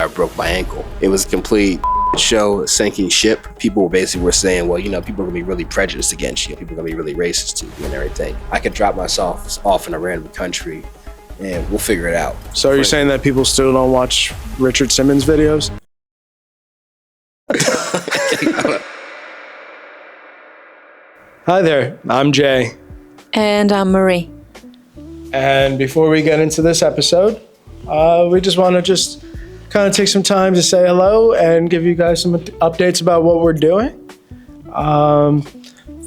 I broke my ankle. It was a complete show, sinking ship. People basically were saying, well, you know, people are gonna be really prejudiced against you. People are gonna be really racist to you and everything. I could drop myself off in a random country and we'll figure it out. So are you saying that people still don't watch Richard Simmons videos? Hi there, I'm Jay. And I'm Marie. And before we get into this episode, we just want to kind of take some time to say hello and give you guys some updates about what we're doing. I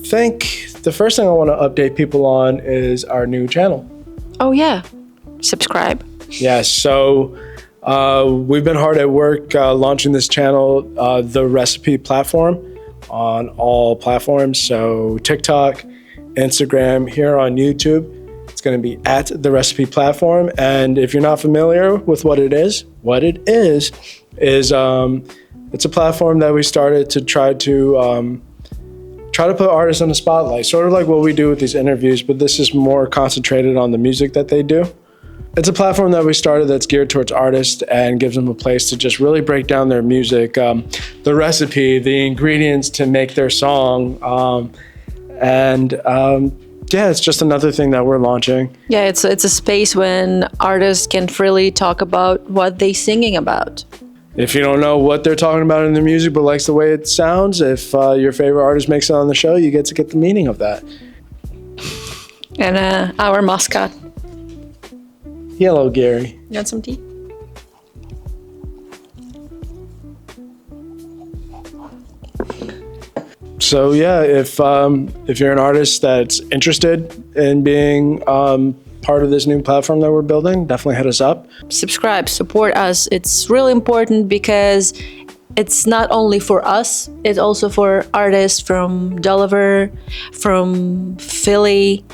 think the first thing I want to update people on is our new channel. Oh yeah, subscribe. Yes, so we've been hard at work launching this channel, the recipe platform, on all platforms. So TikTok, Instagram, here on YouTube. It's going to be at the recipe platform. And if you're not familiar with what it is it's a platform that we started to try to put artists in the spotlight, sort of like what we do with these interviews, but this is more concentrated on the music that they do. It's a platform that we started that's geared towards artists and gives them a place to just really break down their music, the recipe, the ingredients to make their song, yeah, it's just another thing that we're launching. Yeah, it's a space when artists can freely talk about what they're singing about. If you don't know what they're talking about in their music but likes the way it sounds, if your favorite artist makes it on the show, you get to get the meaning of that. And our mascot. Hello, Gary. You want some tea? So yeah, if you're an artist that's interested in being part of this new platform that we're building, definitely hit us up. Subscribe, support us. It's really important because it's not only for us, it's also for artists from Delaware, from Philly,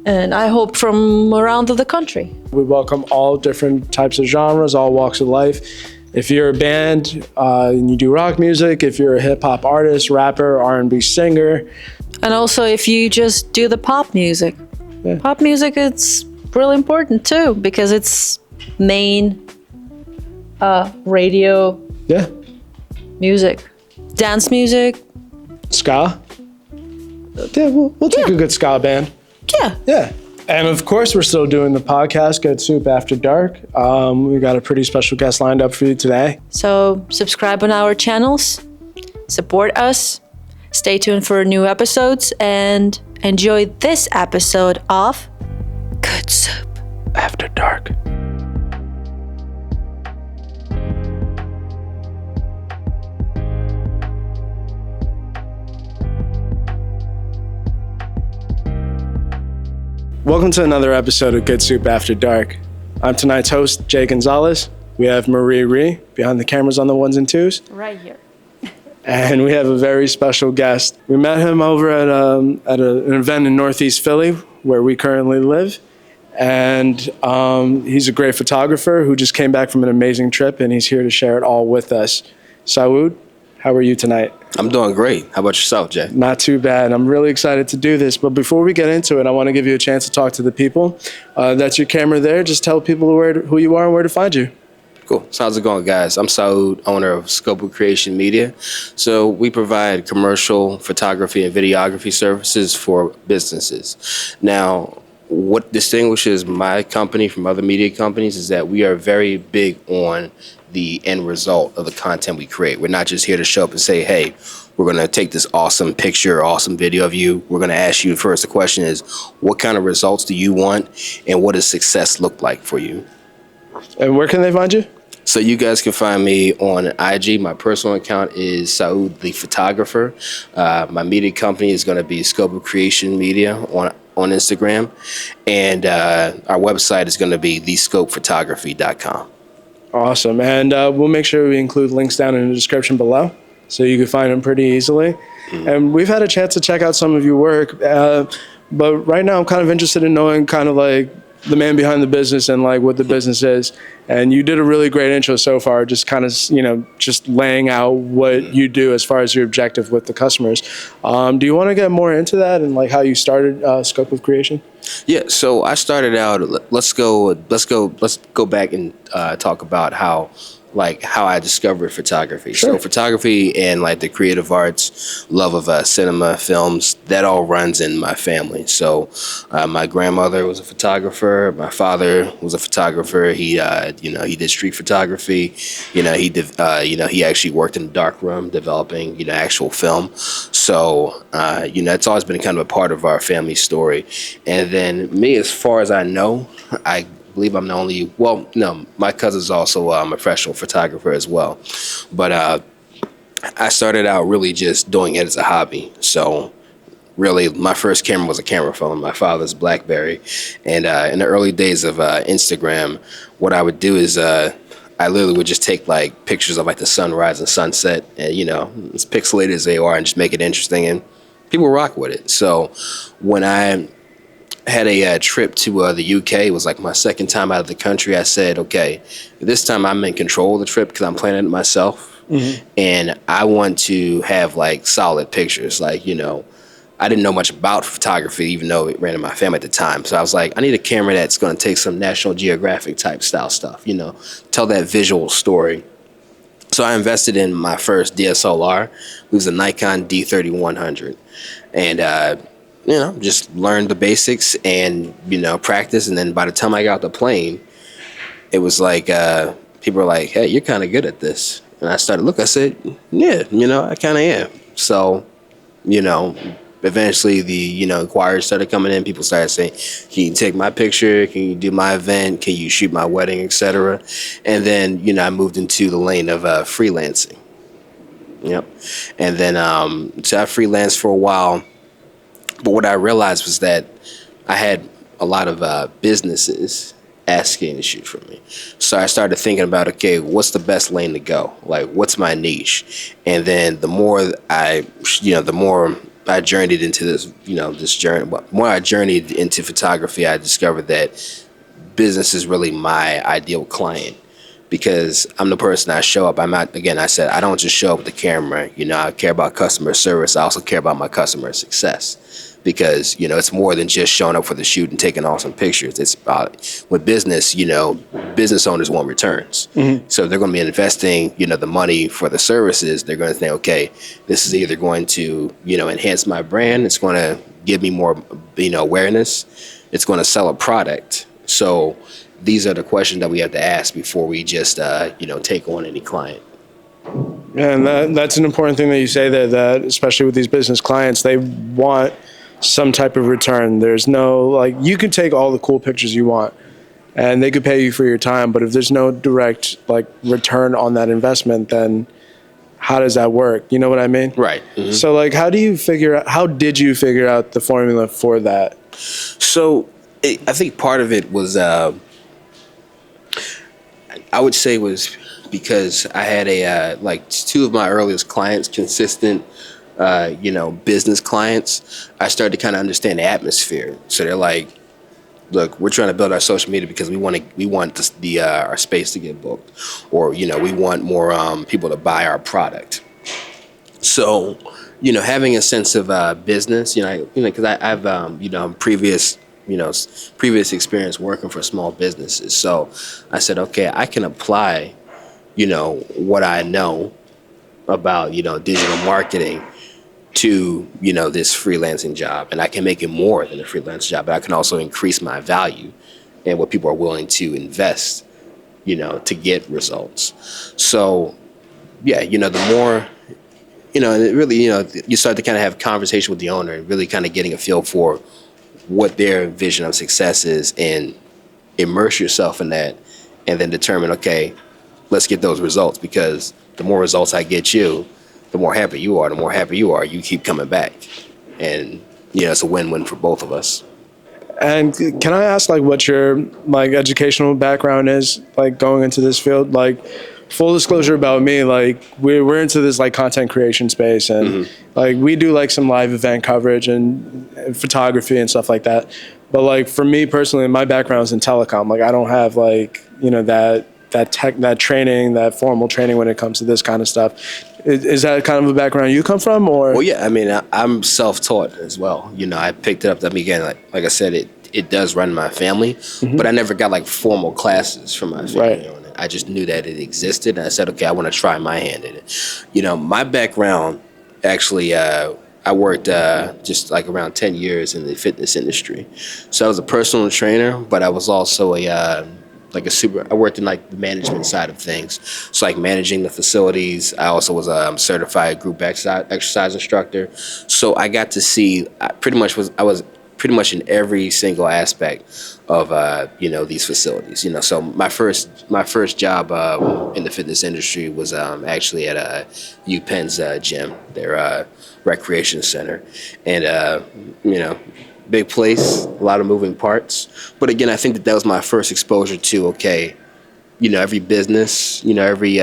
and I hope from around the country. We welcome all different types of genres, all walks of life. If you're a band and you do rock music, if you're a hip hop artist, rapper, R&B singer. And also if you just do the pop music. Yeah. Pop music, it's really important too because it's main radio music. Dance music. Ska. Yeah, we'll take a good ska band. Yeah. Yeah. And of course, we're still doing the podcast, Good Soup After Dark. We got a pretty special guest lined up for you today. So subscribe on our channels, support us, stay tuned for new episodes, and enjoy this episode of Good Soup After Dark. Welcome to another episode of Good Soup After Dark. I'm tonight's host, Jay Gonzalez. We have Morihrihart behind the cameras on the ones and twos. right here. And we have a very special guest. We met him over at an event in Northeast Philly, where we currently live. And he's a great photographer who just came back from an amazing trip, and he's here to share it all with us. Saood, how are you tonight? I'm doing great. How about yourself, Jay? Not too bad. I'm really excited to do this. But before we get into it, I want to give you a chance to talk to the people. That's your camera there. Just tell people who you are and where to find you. Cool. So how's it going, guys? I'm Saood, owner of Scope of Creation Media. So we provide commercial photography and videography services for businesses. Now, what distinguishes my company from other media companies is that we are very big on the end result of the content we create. We're not just here to show up and say, hey, we're going to take this awesome picture, awesome video of you. We're going to ask you first, the question is, what kind of results do you want and what does success look like for you? And where can they find you? So you guys can find me on IG. My personal account is Saood the Photographer. My media company is going to be Scope of Creation Media on Instagram. And our website is going to be thescopephotography.com. Awesome. And we'll make sure we include links down in the description below so you can find them pretty easily. Mm-hmm. And we've had a chance to check out some of your work. But right now I'm kind of interested in knowing kind of like the man behind the business and like what the business is. And you did a really great intro so far, just kind of, just laying out what you do as far as your objective with the customers. Do you want to get more into that and like how you started Scope of Creation? Yeah, so I started out, let's go back and talk about how like how I discovered photography. Sure. So photography and like the creative arts, love of cinema, films, that all runs in my family. So my grandmother was a photographer. My father was a photographer. He he did street photography. He actually worked in the dark room developing actual film. So it's always been kind of a part of our family story. And then me, as far as I know, I believe I'm the only, well, no, my cousin's also a professional photographer as well. But I started out really just doing it as a hobby. So really, my first camera was a camera phone, my father's BlackBerry. And in the early days of Instagram, what I would do is I literally would just take like pictures of like the sunrise and sunset, and as pixelated as they are, and just make it interesting, and people rock with it. So when I had a trip to the UK, it was like my second time out of the country. I said, okay, this time I'm in control of the trip because I'm planning it myself. Mm-hmm. And I want to have like solid pictures. Like, I didn't know much about photography, even though it ran in my family at the time. So I was like, I need a camera that's going to take some National Geographic type style stuff, tell that visual story. So I invested in my first DSLR. It was a Nikon D3100. And, just learned the basics and, practice. And then by the time I got off the plane, it was like, people were like, hey, you're kind of good at this. And I started looking, I said, yeah, I kind of am. So, eventually the, inquiries started coming in. People started saying, can you take my picture? Can you do my event? Can you shoot my wedding, etc.? And then, I moved into the lane of freelancing. Yep. And then, so I freelanced for a while. But what I realized was that I had a lot of businesses asking to shoot for me. So I started thinking about, okay, what's the best lane to go? Like, what's my niche? And then the more I journeyed into this, this journey, the more I journeyed into photography, I discovered that business is really my ideal client. Because I'm the person I show up. I said, I don't just show up with the camera. I care about customer service. I also care about my customer success. Because, it's more than just showing up for the shoot and taking awesome pictures. It's about, with business, business owners want returns. Mm-hmm. So they're going to be investing, the money for the services. They're going to think, okay, this is either going to, enhance my brand. It's going to give me more, awareness. It's going to sell a product. So these are the questions that we have to ask before we just, take on any client. Yeah, and that's an important thing that you say there, that especially with these business clients, they want some type of return. There's no, like, you can take all the cool pictures you want and they could pay you for your time, but if there's no direct, like, return on that investment, then how does that work? You know what I mean? Right. Mm-hmm. So, like, how did you figure out the formula for that? So I think part of it was, I would say was because I had two of my earliest clients, consistent, business clients. I started to kind of understand the atmosphere. So they're like, look, we're trying to build our social media because we want our space to get booked, or, we want more people to buy our product. So, having a sense of business, because I've, previous experience working for small businesses. So I said, okay, I can apply, what I know about, digital marketing to, this freelancing job. And I can make it more than a freelance job, but I can also increase my value and what people are willing to invest, to get results. So, yeah, the more, and it really, you start to kind of have conversation with the owner and really kind of getting a feel for what their vision of success is, and immerse yourself in that, and then determine, okay, let's get those results, because the more results I get you, the more happy you are. The more happy you are, you keep coming back. And, it's a win-win for both of us. And can I ask, like, what your, like, educational background is, like, going into this field? Like, full disclosure about me, like, we're into this, like, content creation space, and mm-hmm. like, we do, like, some live event coverage and photography and stuff like that. But, like, for me personally, my background is in telecom. Like, I don't have, like, that training, that formal training when it comes to this kind of stuff. Is that kind of a background you come from, or? Well, yeah, I mean, I'm self-taught as well. I picked it up. I mean, again, like I said, it does run my family, mm-hmm. but I never got like formal classes from my family on it. I just knew that it existed, and I said, okay, I want to try my hand in it. My background actually, I worked just like around 10 years in the fitness industry. So I was a personal trainer, but I was also I worked in like the management side of things. So like managing the facilities. I also was a certified group exercise instructor. So I got to see, I was pretty much in every single aspect of these facilities. So my first job in the fitness industry was actually at UPenn's gym, their recreation center, and big place, a lot of moving parts. But again, I think that was my first exposure to every business, every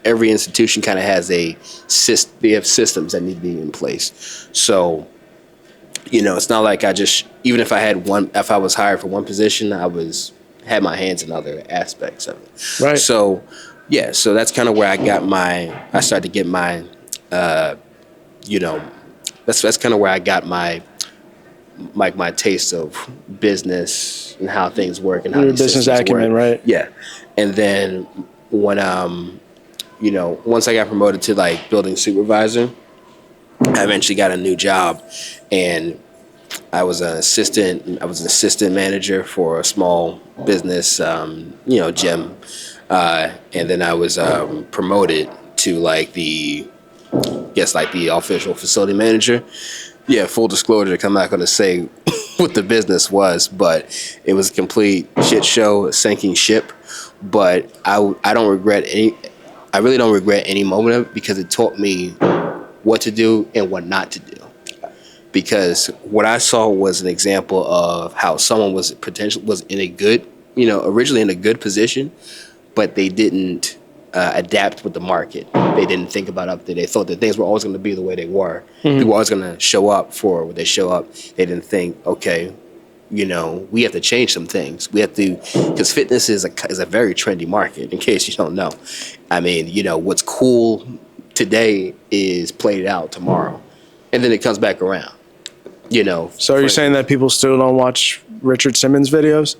institution kind of has they have systems that need to be in place. So it's not like even if I was hired for one position, had my hands in other aspects of it. Right. So, yeah, so that's kind of where I started to get my, that's kind of where I got my taste of business and how things work and how your these business systems acumen, work. right? Yeah. And then when, once I got promoted to like building supervisor, I eventually got a new job, and I was an assistant manager for a small business, gym, and then I was promoted to like the official facility manager. Yeah, full disclosure, I'm not going to say what the business was, but it was a complete shit show, a sinking ship. But I really don't regret any moment of it, because it taught me what to do and what not to do. Because what I saw was an example of how someone was in a good, originally in a good position, but they didn't adapt with the market. They didn't think about up there. They thought that things were always going to be the way they were. Mm-hmm. People were always going to show up for what they show up. They didn't think, okay, we have to change some things. We have to, because fitness is a very trendy market, in case you don't know. I mean, what's cool today is played out tomorrow, and then it comes back around. So are you saying that people still don't watch Richard Simmons videos?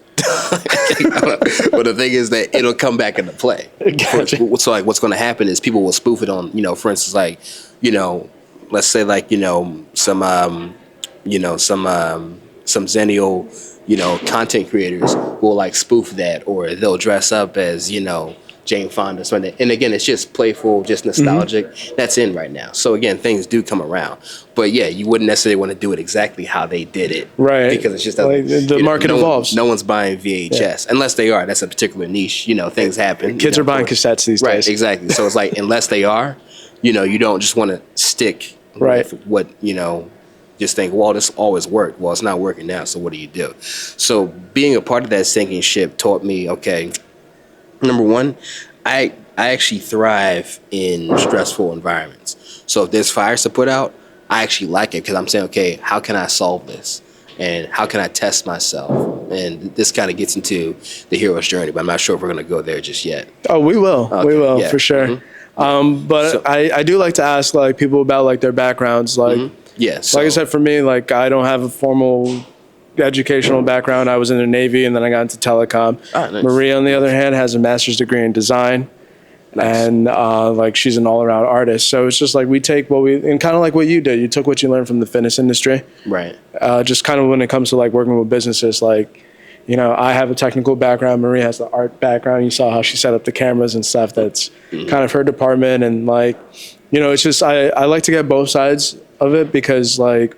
Well, the thing is that it'll come back into play. Gotcha. So like, what's going to happen is people will spoof it on, for instance, like, let's say like, some Zennial, content creators will like spoof that, or they'll dress up as, Jane Fonda. And again, it's just playful, just nostalgic. Mm-hmm. That's in right now. So again, things do come around. But yeah, you wouldn't necessarily want to do it exactly how they did it. Right. Because it's just like the market evolves. No one's buying VHS. Yeah. Unless they are. That's a particular niche. Things happen. Kids are buying cassettes these days. Right, exactly. So it's like, unless they are, you don't just want to stick with what, just think, well, this always worked. Well, it's not working now, so what do you do? So being a part of that sinking ship taught me, okay, number one, I actually thrive in stressful environments. So if there's fires to put out, I actually like it, because I'm saying, okay, how can I solve this? And how can I test myself? And this kind of gets into the hero's journey, but I'm not sure if we're going to go there just yet. Oh, we will. Okay, we will, yeah. For sure. Mm-hmm. But I do like to ask like people about like their backgrounds. Like, mm-hmm. Yeah, so, like I said, for me, like I don't have a formal educational background. I was in the Navy, and then I got into telecom. Nice. Maria, on the other hand, has a master's degree in design. Nice. And like she's an all-around artist. So it's just like we take and kind of like what you did. You took what you learned from the fitness industry. Right. Just kind of when it comes to like working with businesses, like, I have a technical background. Maria has the art background. You saw how she set up the cameras and stuff. That's mm-hmm. kind of her department. And like, it's just I like to get both sides of it, because like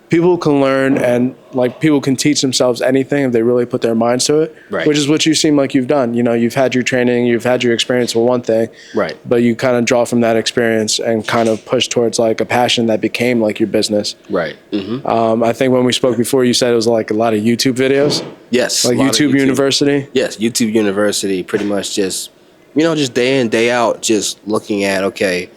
people can learn and like people can teach themselves anything if they really put their minds to it, right. Which is what you seem like you've done. You've had your training, you've had your experience for one thing, right? But you kind of draw from that experience and kind of push towards like a passion that became like your business, right? Mm-hmm. I think when we spoke before, you said it was like a lot of YouTube videos. Yes, like YouTube University. Yes, YouTube University, pretty much just just day in, day out, just looking at, okay,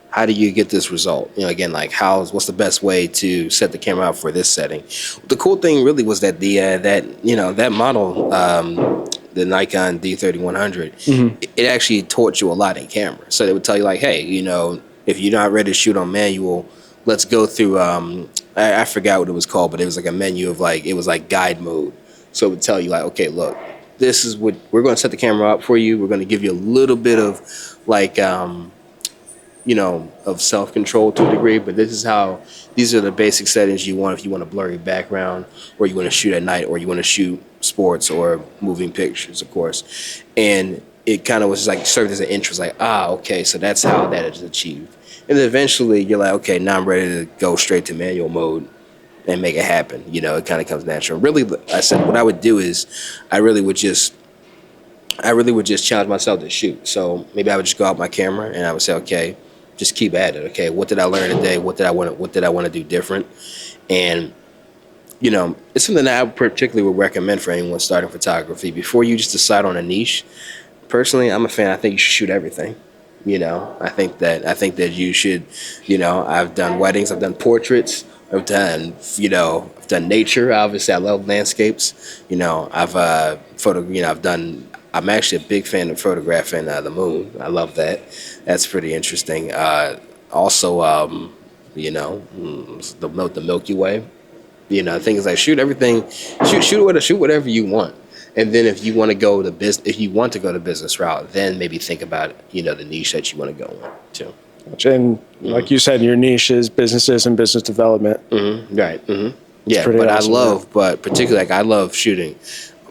how do you get this result? Again, like what's the best way to set the camera up for this setting? The cool thing really was that that model, the Nikon D3100, mm-hmm. it actually taught you a lot in camera. So they would tell you like, hey, if you're not ready to shoot on manual, let's go through, I forgot what it was called, but it was like a menu of like, it was like guide mode. So it would tell you like, okay, look, this is what we're going to set the camera up for you. We're going to give you a little bit of like, of self-control to a degree, but these are the basic settings you want if you want a blurry background, or you want to shoot at night, or you want to shoot sports or moving pictures, of course. And it kind of was like served as an interest, like, okay, so that's how that is achieved. And then eventually you're like, okay, now I'm ready to go straight to manual mode and make it happen. It kind of comes natural. Really, I said what I would do is I really would just challenge myself to shoot. So maybe I would just go out my camera and I would say, okay, just keep at it. Okay, what did I learn today? What did I want to do different? And it's something that I particularly would recommend for anyone starting photography. Before you just decide on a niche, personally, I'm a fan. I think you should shoot everything. I think that you should. I've done weddings. I've done portraits. I've done nature. Obviously, I love landscapes. I'm actually a big fan of photographing the moon. I love that. That's pretty interesting. Also, the Milky Way. Things like shoot everything, shoot whatever you want. And then if you want to go the business route, then maybe think about the niche that you want to go in too. And like you said, your niche is businesses and business development. Mm-hmm. Right. Mm-hmm. Yeah, but awesome, particularly I love shooting.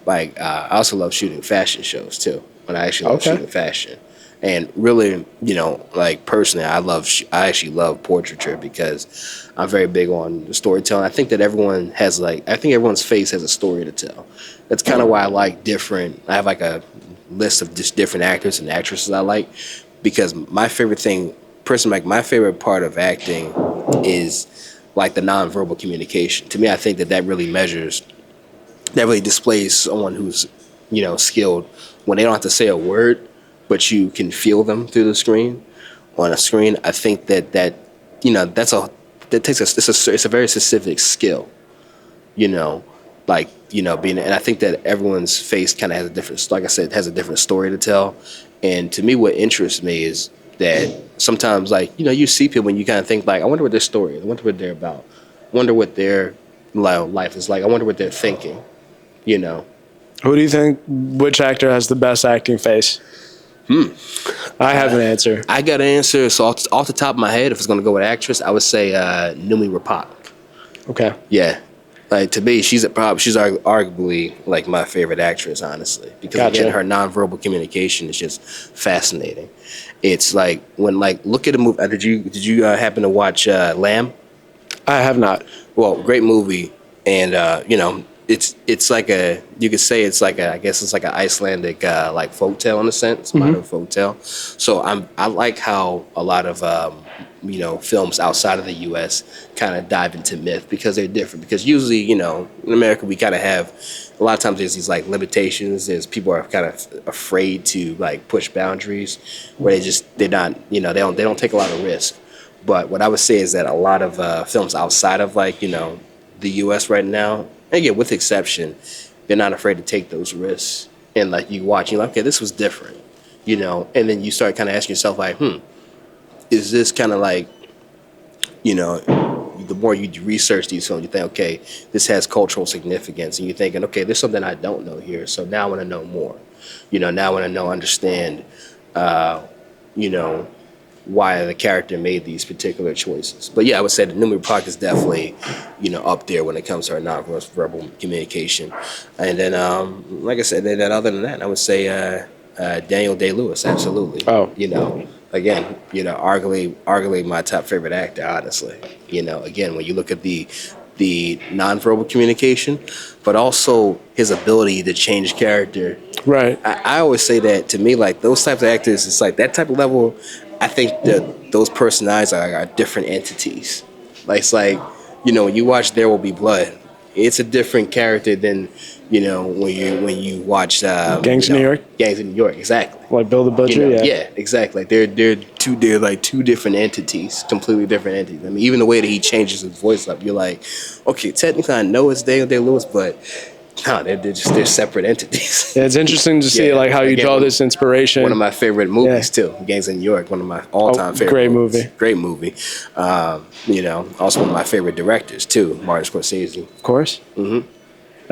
I also love shooting fashion shows too. When I actually love shooting fashion, and really, personally, I actually love portraiture because I'm very big on the storytelling. I think that everyone's face has a story to tell. That's kind of why I like different. I have like a list of just different actors and actresses I like, because my favorite thing, personally, my favorite part of acting is like the nonverbal communication. To me, I think that really displays someone who's skilled when they don't have to say a word, but you can feel them through the screen. On a screen, I think it's a very specific skill. And I think that everyone's face kind of has a different, like I said, has a different story to tell. And to me, what interests me is that sometimes, you see people and you kind of think I wonder what their story is. I wonder what they're about. I wonder what their life is like. I wonder what they're thinking. Who do you think, which actor has the best acting face? I have an answer. I got an answer. So off the top of my head, if it's going to go with actress, I would say Morihrihart. Okay. Yeah. To me, she's arguably my favorite actress, honestly, because again, her nonverbal communication is just fascinating. It's look at a movie. Did you happen to watch Lamb? I have not. Well, great movie, and it's like you could say it's like I guess it's like an Icelandic folktale in a sense, modern folktale. So I like how a lot of films outside of the U.S. kind of dive into myth because they're different. Because usually in America we kind of have a lot of times there's these limitations. There's people are kind of afraid to push boundaries where they don't take a lot of risk. But what I would say is that a lot of films outside of the U.S. right now, again with exception, they're not afraid to take those risks. And you watch, you're like, okay, this was different, and then you start kind of asking yourself is this kind of the more you research these films, you think, okay, this has cultural significance, and you're thinking, okay, there's something I don't know here, so now I want to know more. Now I want to understand, why the character made these particular choices. But yeah, I would say that Morihrihart is definitely, up there when it comes to our nonverbal communication. And then, like I said, then other than that, I would say Daniel Day-Lewis, absolutely. Oh. Again, arguably my top favorite actor, honestly. Again, when you look at the nonverbal communication, but also his ability to change character. Right. I always say that to me, those types of actors, it's that type of level. I think that those personalities are different entities. It's when you watch There Will Be Blood, it's a different character than when you watch Gangs in New York. Gangs in New York, exactly. Like Bill the Butcher, yeah, exactly. They're two different entities, completely different entities. I mean, even the way that he changes his voice up, you're like, okay, technically I know it's Daniel Day-Lewis, but no, they're separate entities. Yeah, it's interesting to see how you draw this inspiration. One of my favorite movies too, Gangs in New York. One of my all-time favorite. Great movies. movie. Great movie. Also one of my favorite directors too, Martin Scorsese. Of course. Mm-hmm.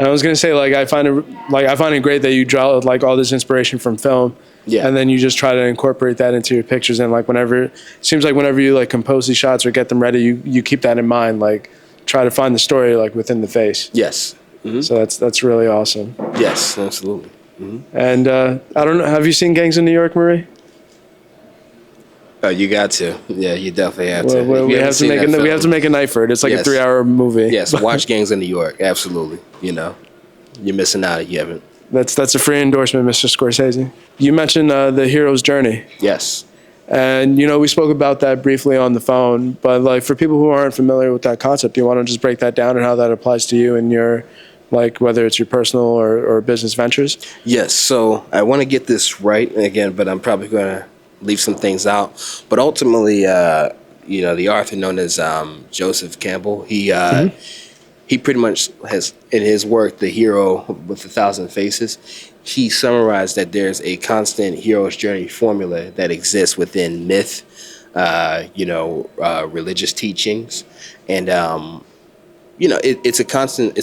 And I was gonna say, like, I find it great that you draw like all this inspiration from film, Yeah. and then you just try to incorporate that into your pictures. And like whenever you like compose these shots or get them ready, you keep that in mind. Like, try to find the story like within the face. Yes. So that's really awesome. Yes, absolutely. And I don't know, have you seen Gangs in New York, Marie? Oh, you got to. Yeah, you definitely have to. Well, If we you haven't have to seen make that we film, have to make a night for it. It's like a Yes. 3-hour movie. Yes, watch Gangs in New York. Absolutely. You know, you're missing out if you haven't. That's a free endorsement, Mr. Scorsese. You mentioned the hero's journey. Yes. And, we spoke about that briefly on the phone, but like for people who aren't familiar with that concept, do you want to just break that down and how that applies to you and your, like, whether it's your personal or business ventures? Yes. So I want to get this right again, but I'm probably going to leave some things out. But ultimately, the author known as Joseph Campbell, he pretty much has, in his work, The Hero with 1,000 Faces, he summarized that there's a constant hero's journey formula that exists within myth, religious teachings, and it's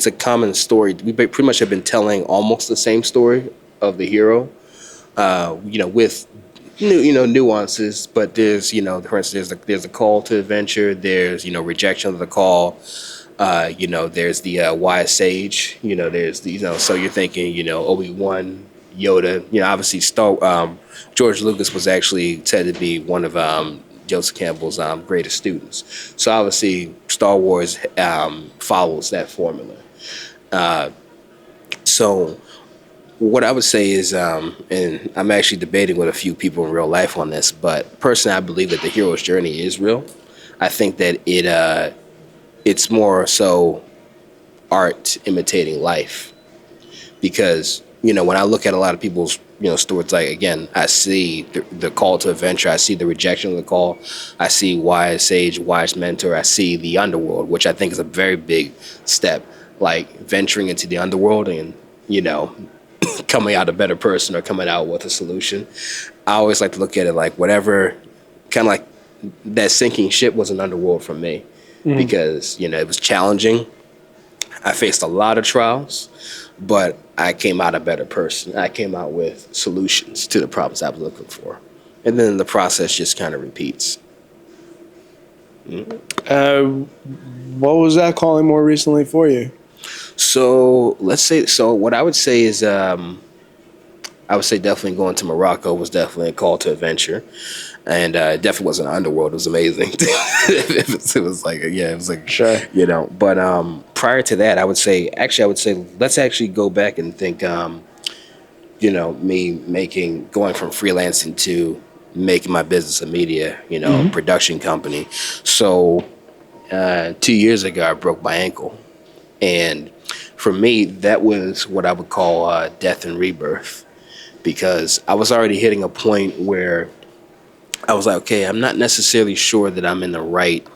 a common story. We pretty much have been telling almost the same story of the hero, with nuances, but there's, for instance, there's a call to adventure, there's, rejection of the call. There's the wise sage, there's the, so you're thinking, Obi-Wan, Yoda, obviously George Lucas was actually said to be one of Joseph Campbell's greatest students. So obviously Star Wars follows that formula. So what I would say is, and I'm actually debating with a few people in real life on this, but personally I believe that the hero's journey is real. I think that it's more so art imitating life, because when I look at a lot of people's stories, like, again, I see the call to adventure, I see the rejection of the call, I see wise sage, wise mentor, I see the underworld, which I think is a very big step, like venturing into the underworld and coming out a better person or coming out with a solution. I always like to look at it like whatever, kind of like that sinking ship was an underworld for me. Because, it was challenging. I faced a lot of trials, but I came out a better person. I came out with solutions to the problems I was looking for. And then the process just kind of repeats. What was that calling more recently for you? So what I would say is, I would say definitely going to Morocco was definitely a call to adventure. And it definitely wasn't an underworld. It was amazing. it was like, sure. But prior to that, I would say, let's actually go back and think, me going from freelancing to making my business a media, production company. So 2 years ago, I broke my ankle. And for me, that was what I would call death and rebirth, because I was already hitting a point where I was like, okay, I'm not necessarily sure that I'm in the right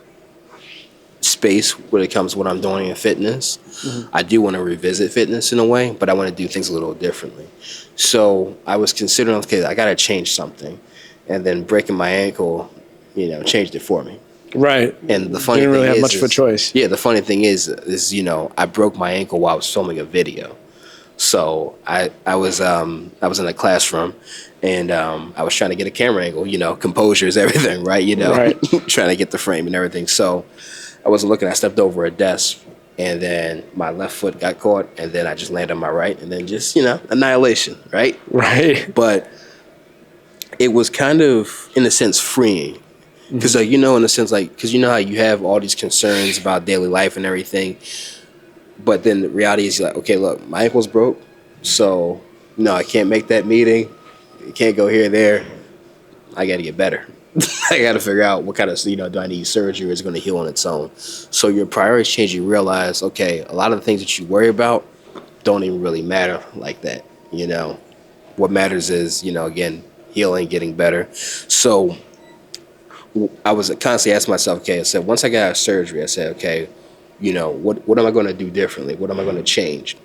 space when it comes to what I'm doing in fitness. I do want to revisit fitness in a way, but I want to do things a little differently. So I was considering, okay, I got to change something. And then breaking my ankle, changed it for me. Right. And the funny thing thing really have is, much of a choice. Yeah, the funny thing is, I broke my ankle while I was filming a video. So I was in a classroom, and I was trying to get a camera angle. Composure is everything, right? Right. Trying to get the frame and everything. So I wasn't looking. I stepped over a desk, and then my left foot got caught, and then I just landed on my right, and then just annihilation, right? Right. But it was kind of, in a sense, freeing. Because, in a sense, because how you have all these concerns about daily life and everything. But then the reality is, you're like, okay, look, my ankle's broke. So, no, I can't make that meeting. I can't go here or there. I got to get better. I got to figure out what kind of, do I need surgery or is it going to heal on its own? So your priorities change. You realize, okay, a lot of the things that you worry about don't even really matter like that. What matters is, again, healing, getting better. So I was constantly asking myself, okay, I said, once I got out of surgery, I said, okay, what am I going to do differently? What am I going to change?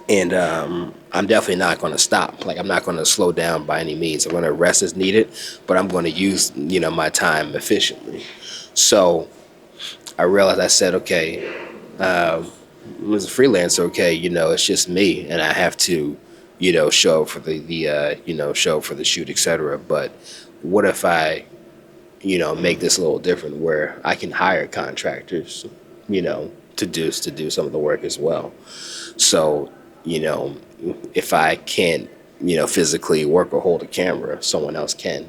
And I'm definitely not going to stop. Like, I'm not going to slow down by any means. I'm going to rest as needed, but I'm going to use, my time efficiently. So I realized, I said, okay, as a freelancer, okay, it's just me, and I have to, show up for show up for the shoot, etc. But what if I, make this a little different, where I can hire contractors, to do some of the work as well. So, if I can't, physically work or hold a camera, someone else can,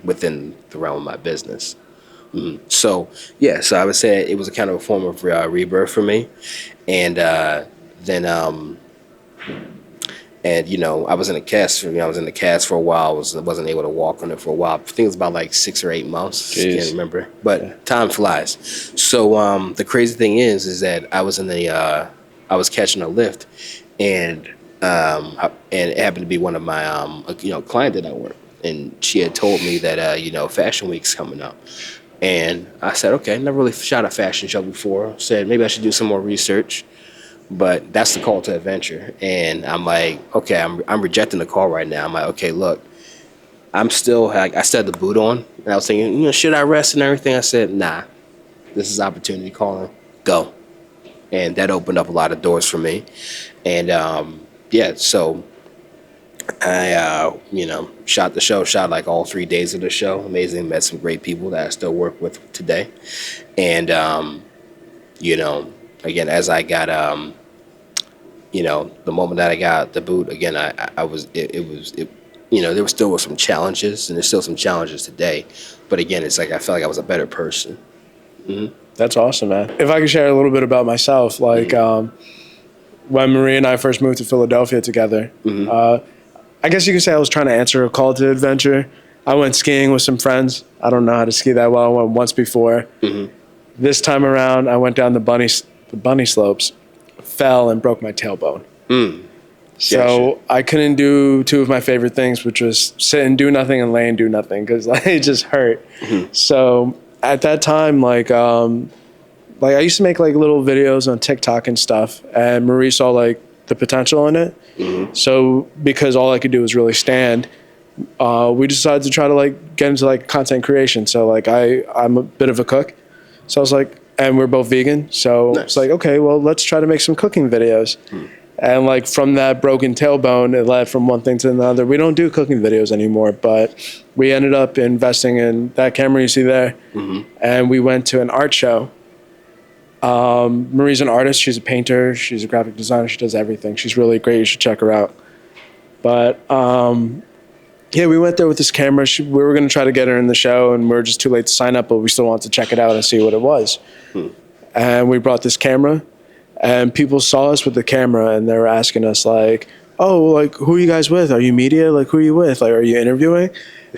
within the realm of my business. So yeah, so I would say it was a kind of a form of rebirth for me, and then I was in a cast. I was in the cast for a while. Wasn't able to walk on it for a while. I think it was about like 6 or 8 months. Jeez. Can't remember, but time flies. So the crazy thing is that I was I was catching a lift, and it happened to be one of my client that I work, and she had told me that Fashion Week's coming up. And I said, okay, never really shot a fashion show before. Said maybe I should do some more research, but that's the call to adventure. And I'm like, okay, I'm rejecting the call right now. I'm like, okay, look, I still had the boot on, and I was thinking, should I rest and everything? I said, nah, this is opportunity calling, go. And that opened up a lot of doors for me. And so I, shot the show, shot like all 3 days of the show. Amazing. Met some great people that I still work with today. And, again, as I got, the moment that I got the boot, again, there was still some challenges, and there's still some challenges today. But again, it's like I felt like I was a better person. Mm-hmm. That's awesome, man. If I could share a little bit about myself, like when Marie and I first moved to Philadelphia together, I guess you could say I was trying to answer a call to adventure. I went skiing with some friends. I don't know how to ski that well. I went once before. This time around, I went down the bunny slopes, fell, and broke my tailbone. So I couldn't do two of my favorite things, which was sit and do nothing and lay and do nothing, because it just hurt. So at that time, like I used to make like little videos on TikTok and stuff, and Marie saw like the potential in it. So because all I could do was really stand, we decided to try to like get into like content creation. So like I'm a bit of a cook, so I was like, and we're both vegan, so it's like, okay, well, let's try to make some cooking videos. And like from that broken tailbone, it led from one thing to another. We don't do cooking videos anymore, but we ended up investing in that camera you see there, and we went to an art show. Marie's an artist. She's a painter. She's a graphic designer. She does everything. She's really great. You should check her out. But we went there with this camera. We were going to try to get her in the show, and we were just too late to sign up, but we still wanted to check it out and see what it was. And we brought this camera, and people saw us with the camera, and they were asking us like, oh, like, who are you guys with? Are you media? Like, who are you with? Like, are you interviewing?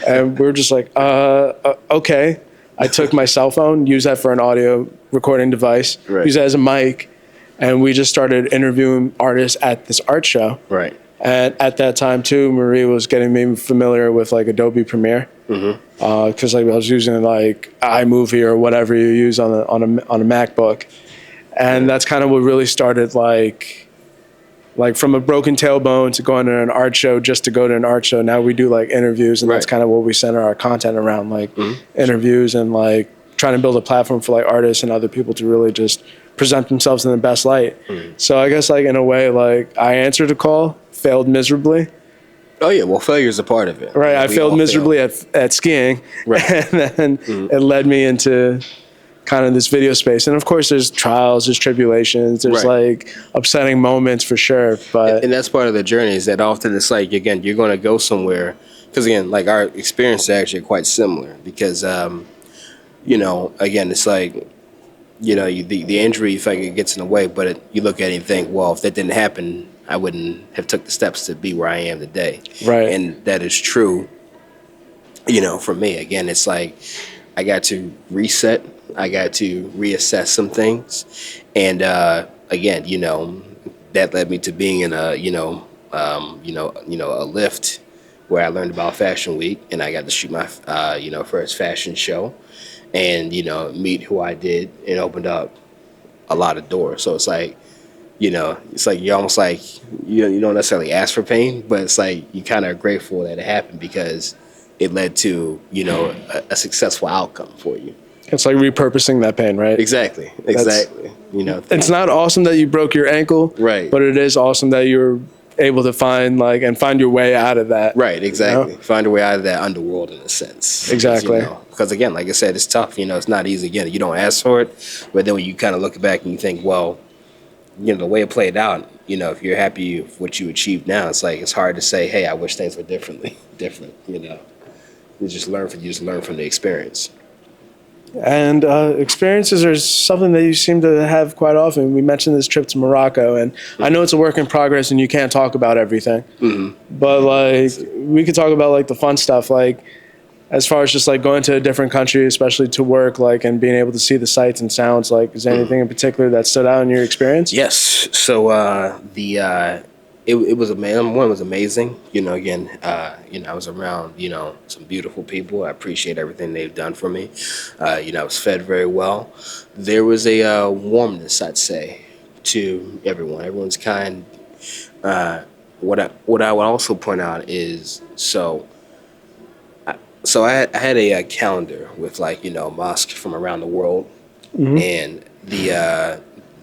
And we were just like, okay. I took my cell phone, used that for an audio recording device, used that as a mic, and we just started interviewing artists at this art show. Right. And at that time too, Marie was getting me familiar with like Adobe Premiere, because like I was using like iMovie or whatever you use on a MacBook, and that's kind of what really started like from a broken tailbone to going to an art show just to go to an art show. Now we do like interviews, and that's kind of what we center our content around, like interviews and like trying to build a platform for like artists and other people to really just present themselves in the best light. So I guess like in a way, like I answered a call, failed miserably. Oh yeah, well, failure is a part of it. Right, I failed miserably at skiing, and then it led me into kind of this video space. And of course there's trials, there's tribulations, there's like upsetting moments for sure, but and that's part of the journey, is that often it's like, again, you're going to go somewhere, because again, like our experience is actually quite similar, because again, it's like, the injury, if it gets in the way, but you look at it and think, well, if that didn't happen, I wouldn't have took the steps to be where I am today. Right. And that is true, for me. Again, it's like I got to reset, I got to reassess some things, and again, that led me to being in a lift where I learned about Fashion Week, and I got to shoot my first fashion show, and meet who I did, and opened up a lot of doors. So it's like, it's like you're almost like you don't necessarily ask for pain, but it's like you kind of are grateful that it happened, because it led to a successful outcome for you. It's like repurposing that pain, right? Exactly. Exactly. You know, It's not awesome that you broke your ankle, right. but it is awesome that you're able to find your way out of that. Right, exactly. You know? Find a way out of that underworld in a sense. Exactly. Because again, like I said, it's tough. You know, it's not easy. Again, you don't ask for it, but then when you kind of look back and you think, well, you know, the way it played out. You know, if you're happy with what you achieved now, it's like it's hard to say, hey, I wish things were different. You know, you just learn from the experience. And experiences are something that you seem to have quite often. We mentioned this trip to Morocco, and I know it's a work in progress, and you can't talk about everything. Mm-hmm. But like, we could talk about like the fun stuff, like as far as just like going to a different country, especially to work, like and being able to see the sights and sounds. Like, is there anything in particular that stood out in your experience? Yes. So it was amazing. One was amazing. You know, again, you know, I was around, you know, some beautiful people. I appreciate everything they've done for me. You know, I was fed very well. There was a warmness, I'd say, to everyone. Everyone's kind. What I would also point out is I had a calendar with like, you know, mosques from around the world, and the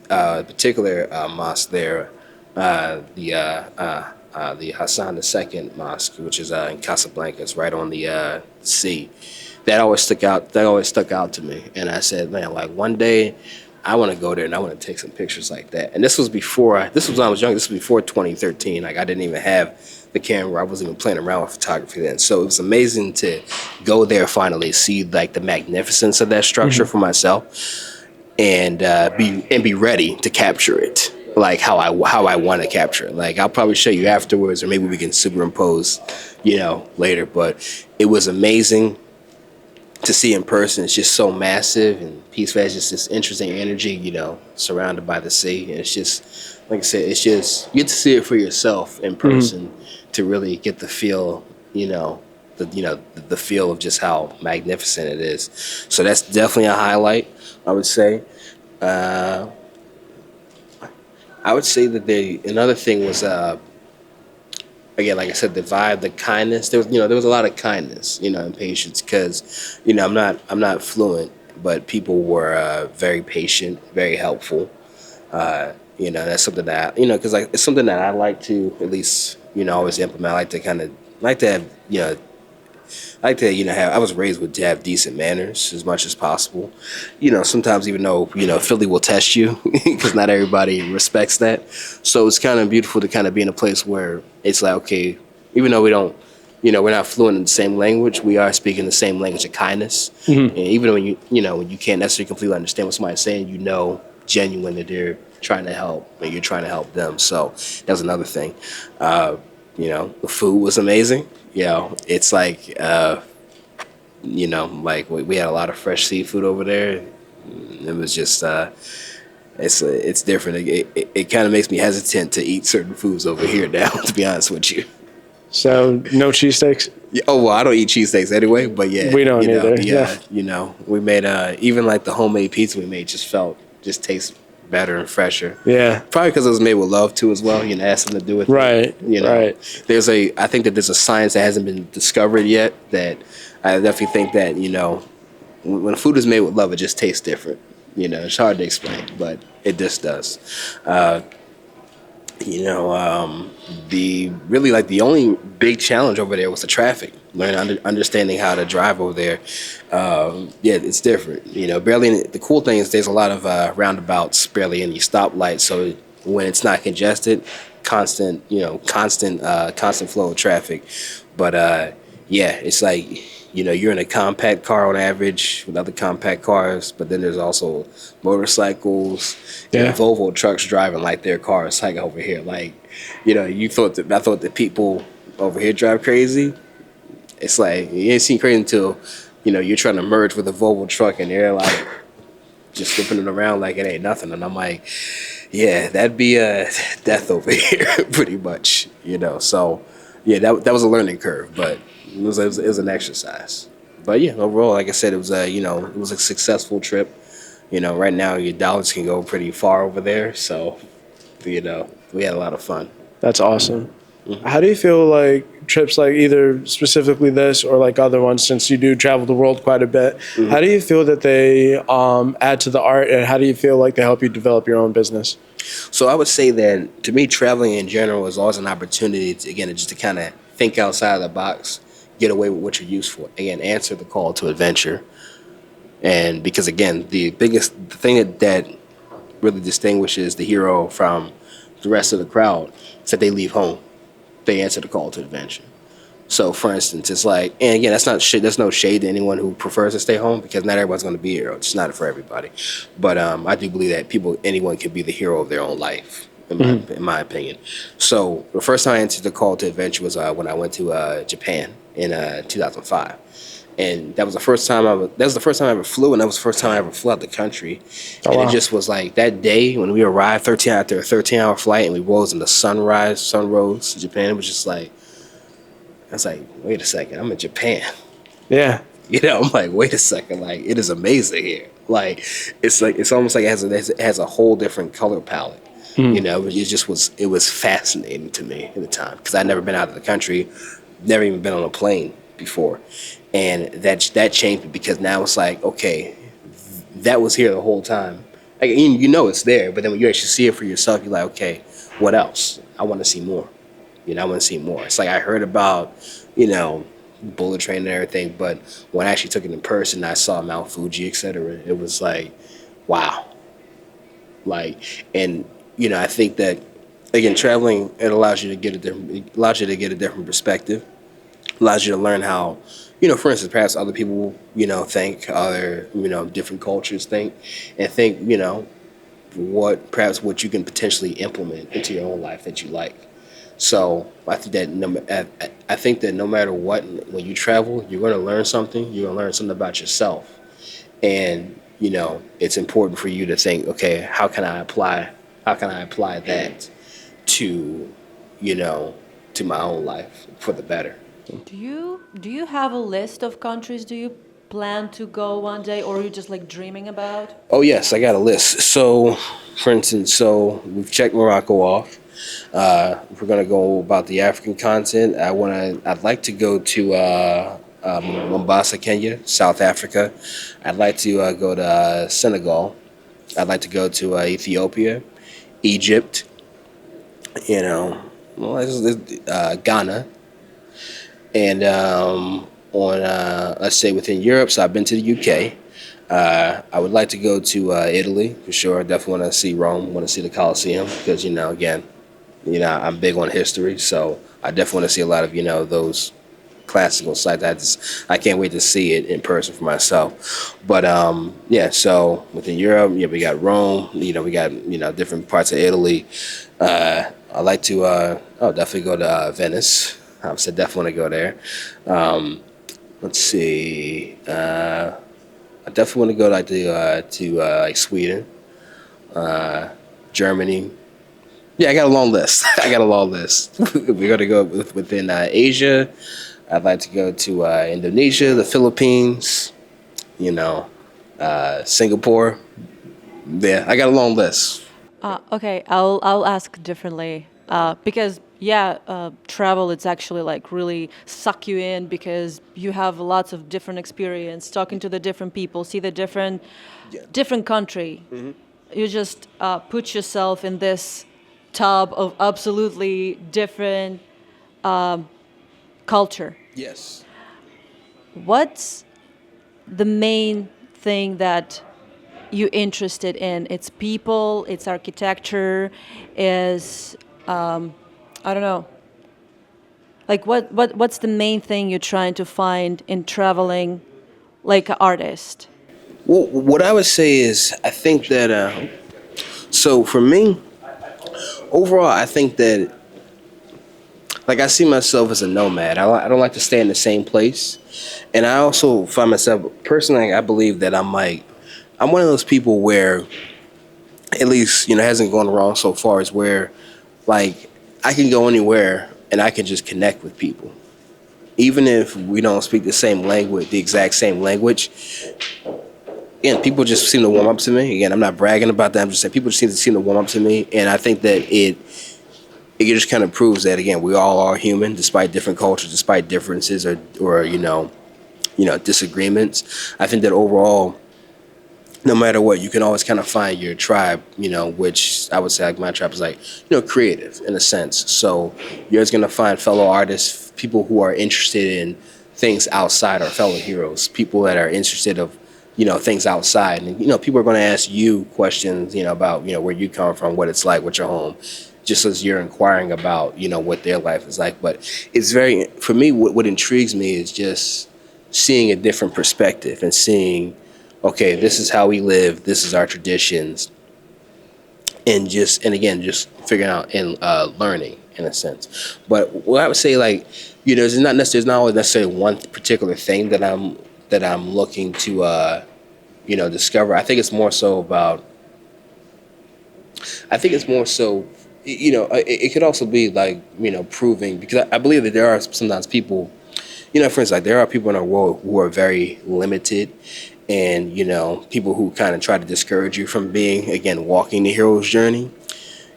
particular mosque there, the Hassan II Mosque, which is in Casablanca, it's right on the sea. That always stuck out. That always stuck out to me, and I said, man, like one day I want to go there and I want to take some pictures like that. And this was before. This was when I was young. This was before 2013. Like I didn't even have the camera. I wasn't even playing around with photography then. So it was amazing to go there finally, see like the magnificence of that structure for myself, and be ready to capture it, like how I want to capture it. Like I'll probably show you afterwards, or maybe we can superimpose, you know, later. But it was amazing to see in person. It's just so massive and peaceful. It's just this interesting energy, you know, surrounded by the sea. And it's just, like I said, it's just, you get to see it for yourself in person to really get the feel, the feel of just how magnificent it is. So that's definitely a highlight, I would say. I would say that another thing was, again, like I said, the vibe, the kindness. There was a lot of kindness, you know, and patience, because, you know, I'm not fluent, but people were very patient, very helpful. You know, that's something that, you know, because like it's something that I like to at least, you know, always implement. I like to have, you know, have. I was raised to have decent manners as much as possible. You know, sometimes even though, you know, Philly will test you because not everybody respects that. So it's kind of beautiful to kind of be in a place where it's like, okay, even though we don't, you know, we're not fluent in the same language, we are speaking the same language of kindness. And even when when you can't necessarily completely understand what somebody's saying, you know, genuine that they're trying to help and you're trying to help them. So that's another thing. You know, the food was amazing. You know, it's like, you know, like we had a lot of fresh seafood over there. It was just, it's different. It kind of makes me hesitant to eat certain foods over here now, to be honest with you. So no cheesesteaks? Yeah, oh, well, I don't eat cheesesteaks anyway, but yeah. We don't either. Yeah, you know, we made, even like the homemade pizza we made just tastes better and fresher. Yeah. Probably because it was made with love too as well. You know, it has something to do with right. It, you know, right. I think that there's a science that hasn't been discovered yet that I definitely think that, you know, when food is made with love, it just tastes different. You know, it's hard to explain, but it just does. You know, the only big challenge over there was the traffic. Understanding how to drive over there. Yeah, it's different. You know, the cool thing is there's a lot of roundabouts, barely any stoplights. So when it's not congested, constant flow of traffic. But yeah, it's like, you know, you're in a compact car on average with other compact cars, but then there's also motorcycles, and Volvo trucks driving like their cars, like over here. Like, you know, I thought that people over here drive crazy. It's like, you ain't seen crazy until, you know, you're trying to merge with a Volvo truck and they're like just flipping it around like it ain't nothing. And I'm like, yeah, that'd be a death over here, pretty much, you know. So, yeah, that was a learning curve, but it was an exercise. But yeah, overall, like I said, it was a successful trip. You know, right now your dollars can go pretty far over there. So, you know, we had a lot of fun. That's awesome. How do you feel like trips like either specifically this or like other ones, since you do travel the world quite a bit, how do you feel that they add to the art, and how do you feel like they help you develop your own business? So I would say that to me, traveling in general is always an opportunity to, again, just to kind of think outside of the box, get away with what you're used for. Again, answer the call to adventure. And because again, the thing that really distinguishes the hero from the rest of the crowd is that they leave home. They answer the call to adventure. So, for instance, it's like, and again, that's not shit. There's no shade to anyone who prefers to stay home, because not everyone's going to be a hero. It's not for everybody. But I do believe that anyone can be the hero of their own life, in my opinion. So, the first time I answered the call to adventure was when I went to Japan in 2005, and that was the first time I ever flew, and that was the first time I ever flew out the country. Oh, And wow. it just was like that day when we arrived after a 13-hour flight, and we rose in the sun rose in Japan. It was just like, I was like, wait a second, I'm in Japan. Yeah. I'm like, wait a second, like, it is amazing here. Like, it's almost like it has a whole different color palette. It was fascinating to me at the time, because I'd never been out of the country, never even been on a plane before. And that changed me, because now it's like, okay, that was here the whole time. Like, it's there, but then when you actually see it for yourself, you're like, okay, what else? I want to see more. I want to see more. It's like I heard about, bullet train and everything, but when I actually took it in person, I saw Mount Fuji, etc. It was like, wow. Like, and I think that, again, traveling, it allows you to get a different perspective. Allows you to learn how, for instance, perhaps other people, think, other, different cultures think, and think, what you can potentially implement into your own life that you like. So I think that no matter what, when you travel, you're going to learn something. You're going to learn something about yourself, and it's important for you to think, okay, how can I apply that to, to my own life for the better. Do you have a list of countries do you plan to go one day, or are you just like dreaming about? Oh yes, I got a list. So, for instance, we've checked Morocco off. If we're gonna go about the African continent, I'd like to go to Mombasa, Kenya, South Africa. I'd like to go to Senegal. I'd like to go to Ethiopia, Egypt. Ghana, and let's say within Europe. So I've been to the UK. I would like to go to Italy for sure. I definitely want to see Rome. Want to see the Colosseum, because again, I'm big on history, so I definitely want to see a lot of those classical sites. I can't wait to see it in person for myself. But so within Europe, we got Rome. We got different parts of Italy. I like to definitely go to Venice. So definitely want to go there. Let's see. I definitely want to go to Sweden, Germany. Yeah, I got a long list. We're going to go within Asia. I'd like to go to Indonesia, the Philippines, Singapore. Yeah, I got a long list. Okay, I'll ask differently. Because travel, it's actually like really suck you in, because you have lots of different experience, talking to the different people, see the different country. Mm-hmm. You just put yourself in this tub of absolutely different culture. Yes. What's the main thing that you interested in? It's people, it's architecture, is I don't know. Like what's the main thing you're trying to find in traveling like an artist? Well, what I would say is, I think that so for me, overall, I think that, like, I see myself as a nomad. I don't like to stay in the same place, and I also find myself personally, I believe that I'm one of those people where, at least, hasn't gone wrong so far, is where, like, I can go anywhere and I can just connect with people. Even if we don't speak the same language, the exact same language, again, people just seem to warm up to me. Again, I'm not bragging about that. I'm just saying people just seem to warm up to me. And I think that it just kind of proves that, again, we all are human, despite different cultures, despite differences or disagreements. I think that overall, no matter what, you can always kind of find your tribe, which I would say like my tribe is like, creative in a sense. So you're just going to find fellow artists, people who are interested in things outside our fellow heroes, people that are interested of, things outside. And, people are going to ask you questions, about, where you come from, what it's like, what's your home, just as you're inquiring about, what their life is like. But it's for me, what intrigues me is just seeing a different perspective and seeing, okay, this is how we live, this is our traditions, and again, just figuring out and learning in a sense. But what I would say, like, there's not always necessarily one particular thing that I'm looking to discover. I think it's more so it could also be like, proving, because I believe that there are sometimes people, for instance, like there are people in our world who are very limited, and people who kind of try to discourage you from being, again, walking the hero's journey.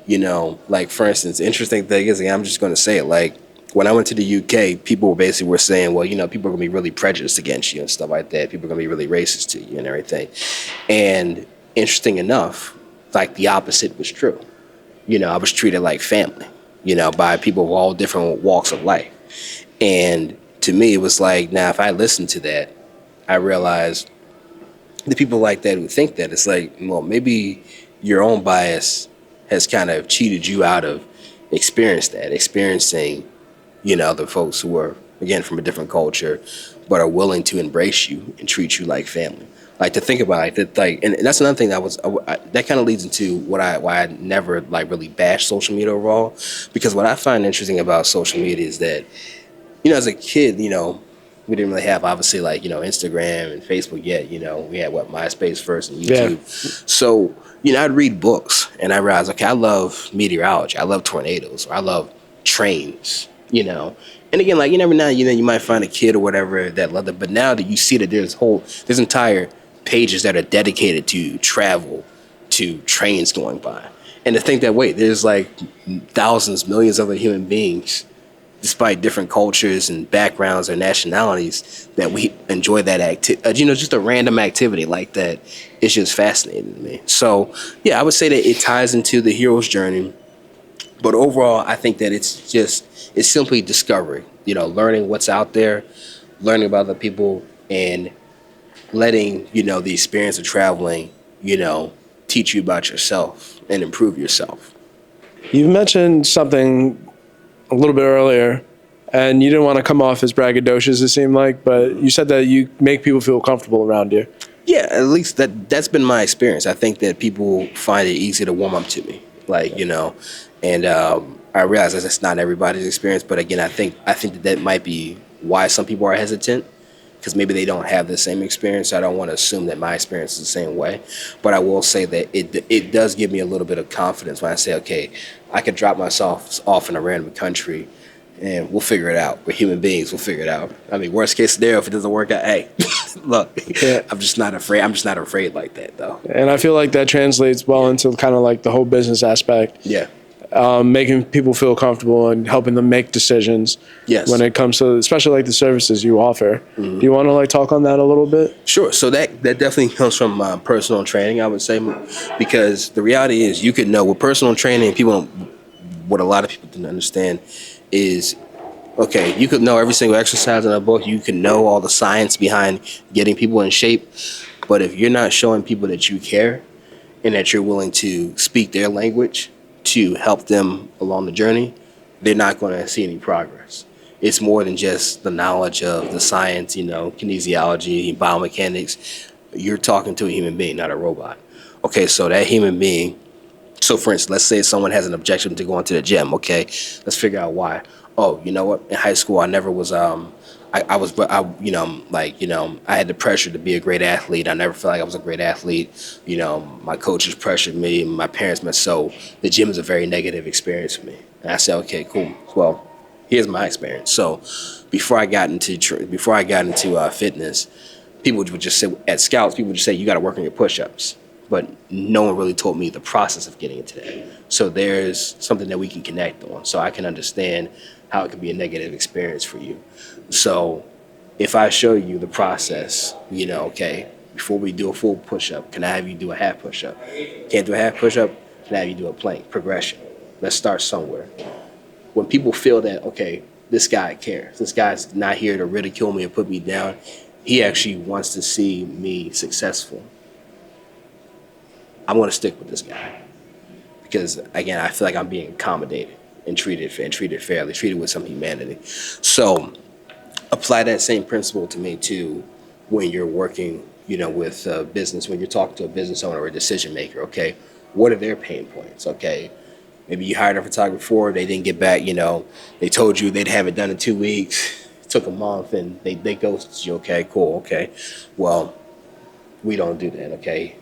Like, for instance, interesting thing is, again, I'm just going to say it, like when I went to the UK, people basically were saying, well, people are going to be really prejudiced against you and stuff like that. People are going to be really racist to you and everything. And interesting enough, like the opposite was true. I was treated like family, by people of all different walks of life. And to me, it was like, now if I listen to that, I realized the people like that who think that, it's like, well, maybe your own bias has kind of cheated you out of experiencing, the folks who are, again, from a different culture, but are willing to embrace you and treat you like family. Like, to think about it, and that's another thing that kind of leads into why I never really bash social media overall, because what I find interesting about social media is that, as a kid, we didn't really have, obviously, Instagram and Facebook yet. We had MySpace first and YouTube. Yeah. So, I'd read books and I realized, okay, I love meteorology, I love tornadoes, or I love trains, And again, like, every now and then you might find a kid or whatever that loved it. But now that you see that there's entire pages that are dedicated to travel, to trains going by. And to think that, wait, there's like thousands, millions of other human beings, despite different cultures and backgrounds or nationalities, that we enjoy that activity. Just a random activity like that is just fascinating to me. So, yeah, I would say that it ties into the hero's journey. But overall, I think that it's simply discovery, learning what's out there, learning about the people, and letting, the experience of traveling, teach you about yourself and improve yourself. You mentioned something a little bit earlier, and you didn't want to come off as braggadocious, it seemed like, but you said that you make people feel comfortable around you. Yeah, at least that's been my experience. I think that people find it easy to warm up to me, and I realize that's not everybody's experience, but again, I think that might be why some people are hesitant, because maybe they don't have the same experience. I don't want to assume that my experience is the same way, but I will say that it does give me a little bit of confidence when I say, okay, I could drop myself off in a random country and we'll figure it out. We're human beings, we'll figure it out. I mean, worst case scenario, if it doesn't work out, hey, look, yeah. I'm just not afraid like that, though. And I feel like that translates well into kind of like the whole business aspect. Yeah. Making people feel comfortable and helping them make decisions. Yes. When it comes to, especially like the services you offer. Mm-hmm. Do you want to talk on that a little bit? Sure. So that definitely comes from personal training, I would say, because the reality is you could know with personal training, what a lot of people didn't understand is, okay, you could know every single exercise in a book, you can know all the science behind getting people in shape, but if you're not showing people that you care and that you're willing to speak their language to help them along the journey, they're not going to see any progress. It's more than just the knowledge of the science, kinesiology, biomechanics. You're talking to a human being, not a robot. Okay, so that human being, so for instance, let's say someone has an objection to going to the gym. Okay, let's figure out why. Oh, you know what? In high school, I never was, I had the pressure to be a great athlete. I never felt like I was a great athlete. My coaches pressured me, my parents, so the gym is a very negative experience for me. And I said, okay, cool. Well, here's my experience. So before I got into fitness, people would just say, at Scouts, people would just say, you got to work on your push-ups. but no one really told me the process of getting into that. So there's something that we can connect on, so I can understand how it could be a negative experience for you. So if I show you the process, okay, before we do a full push-up, can I have you do a half push-up? Can't do a half push-up, can I have you do a plank? Progression. Let's start somewhere. When people feel that, okay, this guy cares, this guy's not here to ridicule me or put me down, he actually wants to see me successful, I want to stick with this guy. Because, again, I feel like I'm being accommodated and treated fairly, treated with some humanity. So apply that same principle to me, too, when you're working, with business, when you're talking to a business owner or a decision maker, okay? What are their pain points, okay? Maybe you hired a photographer, they didn't get back, they told you they'd have it done in 2 weeks, it took a month, and they ghosted you, okay, cool, okay. Well, we don't do that, okay?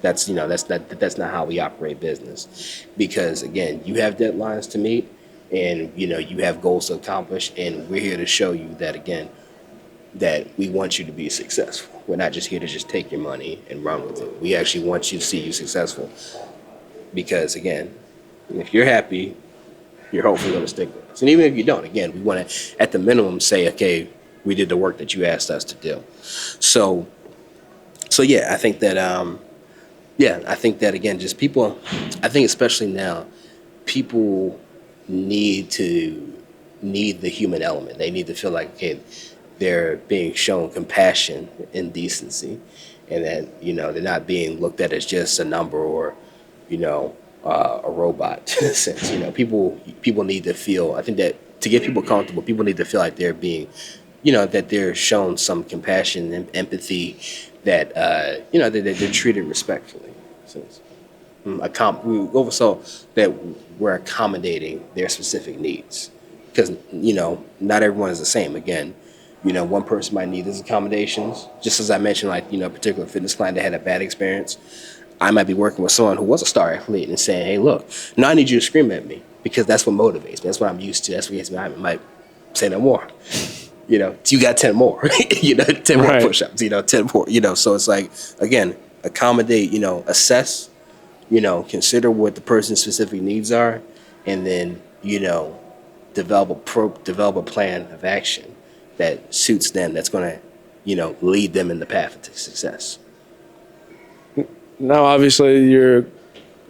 That's not how we operate business. Because, again, you have deadlines to meet, and, you have goals to accomplish, and we're here to show you that, again, that we want you to be successful. We're not just here to just take your money and run with it. We actually want you to see you successful. Because, again, if you're happy, you're hopefully going to stick with us. And even if you don't, again, we want to, at the minimum, say, okay, we did the work that you asked us to do. So yeah, I think that, again, just people, I think especially now, people need the human element. They need to feel like, okay, they're being shown compassion and decency, and that, they're not being looked at as just a number or, a robot in a sense. People need to feel, I think that to get people comfortable, people need to feel like they're being, that they're shown some compassion and empathy, that, that they're treated respectfully. So that we're accommodating their specific needs. Because, not everyone is the same. Again, one person might need these accommodations. Just as I mentioned, like, a particular fitness client that had a bad experience, I might be working with someone who was a star athlete and saying, hey, look, now I need you to scream at me, because that's what motivates me. That's what I'm used to. That's what gets me. I might say no more. You got 10 more, 10 more push-ups, 10 more, so it's like, again, accommodate, assess, consider what the person's specific needs are, and then, develop a plan of action that suits them, that's going to, lead them in the path to success. Now, obviously, you're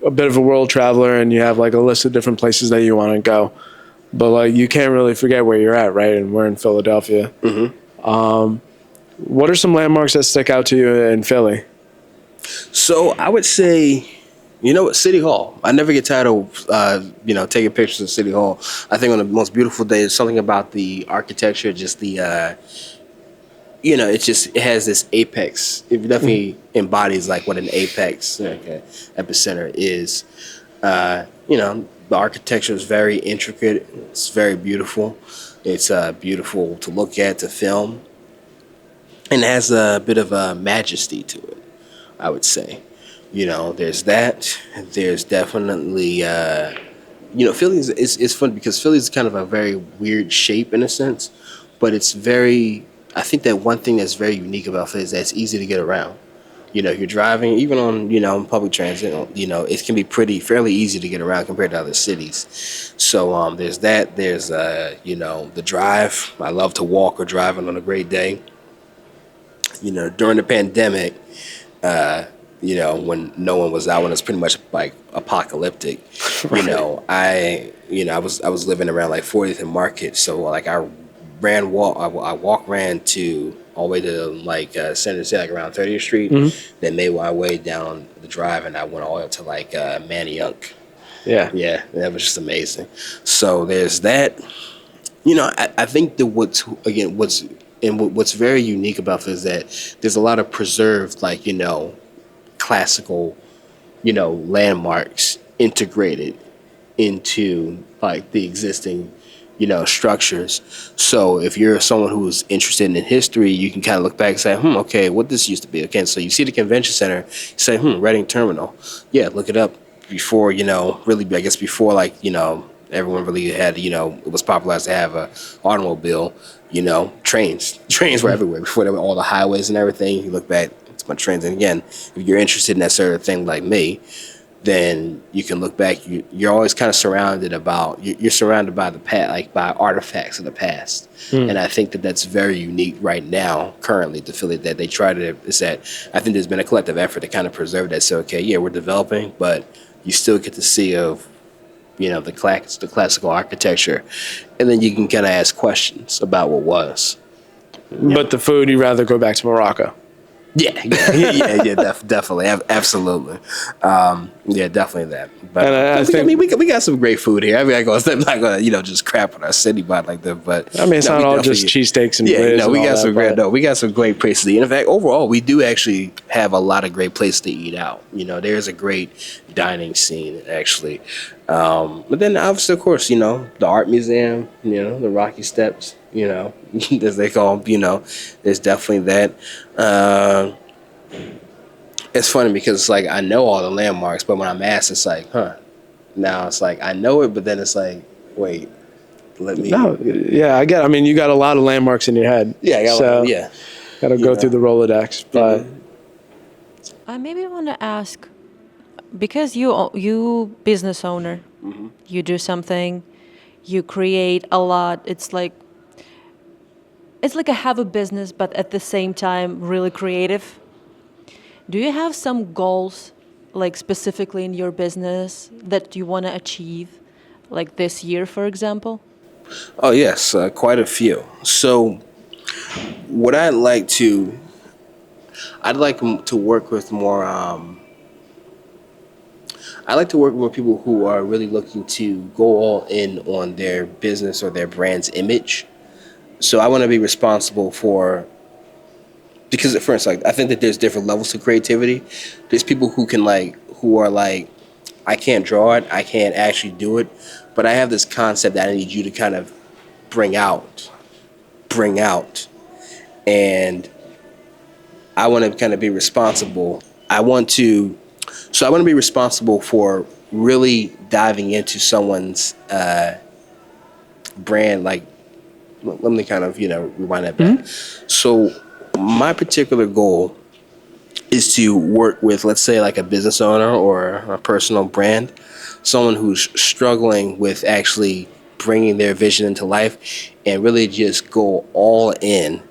a bit of a world traveler, and you have like a list of different places that you want to go. But like, you can't really forget where you're at, right? And we're in Philadelphia. Mm-hmm. What are some landmarks that stick out to you in Philly? So I would say, City Hall. I never get tired of, taking pictures of City Hall. I think on the most beautiful days, something about the architecture, just the, it has this apex. It definitely embodies like what an apex, epicenter is. The architecture is very intricate. It's very beautiful. It's beautiful to look at, to film, and it has a bit of a majesty to it, I would say. There's that. There's definitely, Philly is fun because Philly is kind of a very weird shape in a sense, but it's very, I think that one thing that's very unique about Philly is that it's easy to get around. You're driving, even on, public transit, it can be fairly easy to get around compared to other cities. So there's that. There's, the drive. I love to walk or drive on a great day. During the pandemic, when no one was out, when it's pretty much like apocalyptic, right. I was living around like 40th and Market, so like I ran to all the way to like Center City, like around 30th Street, then made my way down the drive, and I went all the way up to like Manayunk. Yeah, that was just amazing. So there's that. I think that what's very unique about this is that there's a lot of preserved, like, classical, landmarks integrated into like the existing, structures. So if you're someone who's interested in history, you can kind of look back and say, okay, what this used to be. Okay, so you see the convention center, you say, Reading Terminal. Yeah, look it up before, really, I guess before like, everyone really had, it was popularized to have a automobile, trains were everywhere before there were all the highways and everything. You look back, it's my trends. And again, if you're interested in that sort of thing like me, then you can look back. You're always kind of surrounded about. You're surrounded by the past, like by artifacts of the past, and I think that that's very unique right now, currently, to Philly. That they try to. Is that I think there's been a collective effort to kind of preserve that. So okay, yeah, we're developing, but you still get to see of, the classical architecture, and then you can kind of ask questions about what was. But the food, you'd rather go back to Morocco. Yeah, definitely, absolutely, definitely that. But And I think, we got some great food here. I mean, I'm not gonna just crap on our city by like that. But I mean, it's not all just cheesesteaks and we got some great. No, we got some great places to eat. In fact, overall, we do actually have a lot of great places to eat out. There's a great dining scene actually. But then obviously, of course, the art museum, the Rocky Steps, as they call them, there's definitely that. It's funny because it's like I know all the landmarks, but when I'm asked, it's like, huh. Now it's like I know it, but then it's like, wait, let me. No, yeah, I get. I mean, you got a lot of landmarks in your head. Yeah, I got got to go through the Rolodex, but. I maybe want to ask, because you business owner, you do something, you create a lot. It's like I have a business, but at the same time, really creative. Do you have some goals, like specifically in your business, that you want to achieve, like this year, for example? Oh yes, quite a few. So, what I'd like to work with more. I like to work with people who are really looking to go all in on their business or their brand's image. So I want to be responsible for, because at first, like, I think that there's different levels to creativity. There's people who are like, I can't draw it, I can't actually do it, but I have this concept that I need you to kind of bring out, and I want to kind of be responsible. I want to be responsible for really diving into someone's brand. Like, let me kind of, rewind that back. So my particular goal is to work with, let's say, like a business owner or a personal brand, someone who's struggling with actually bringing their vision into life and really just go all in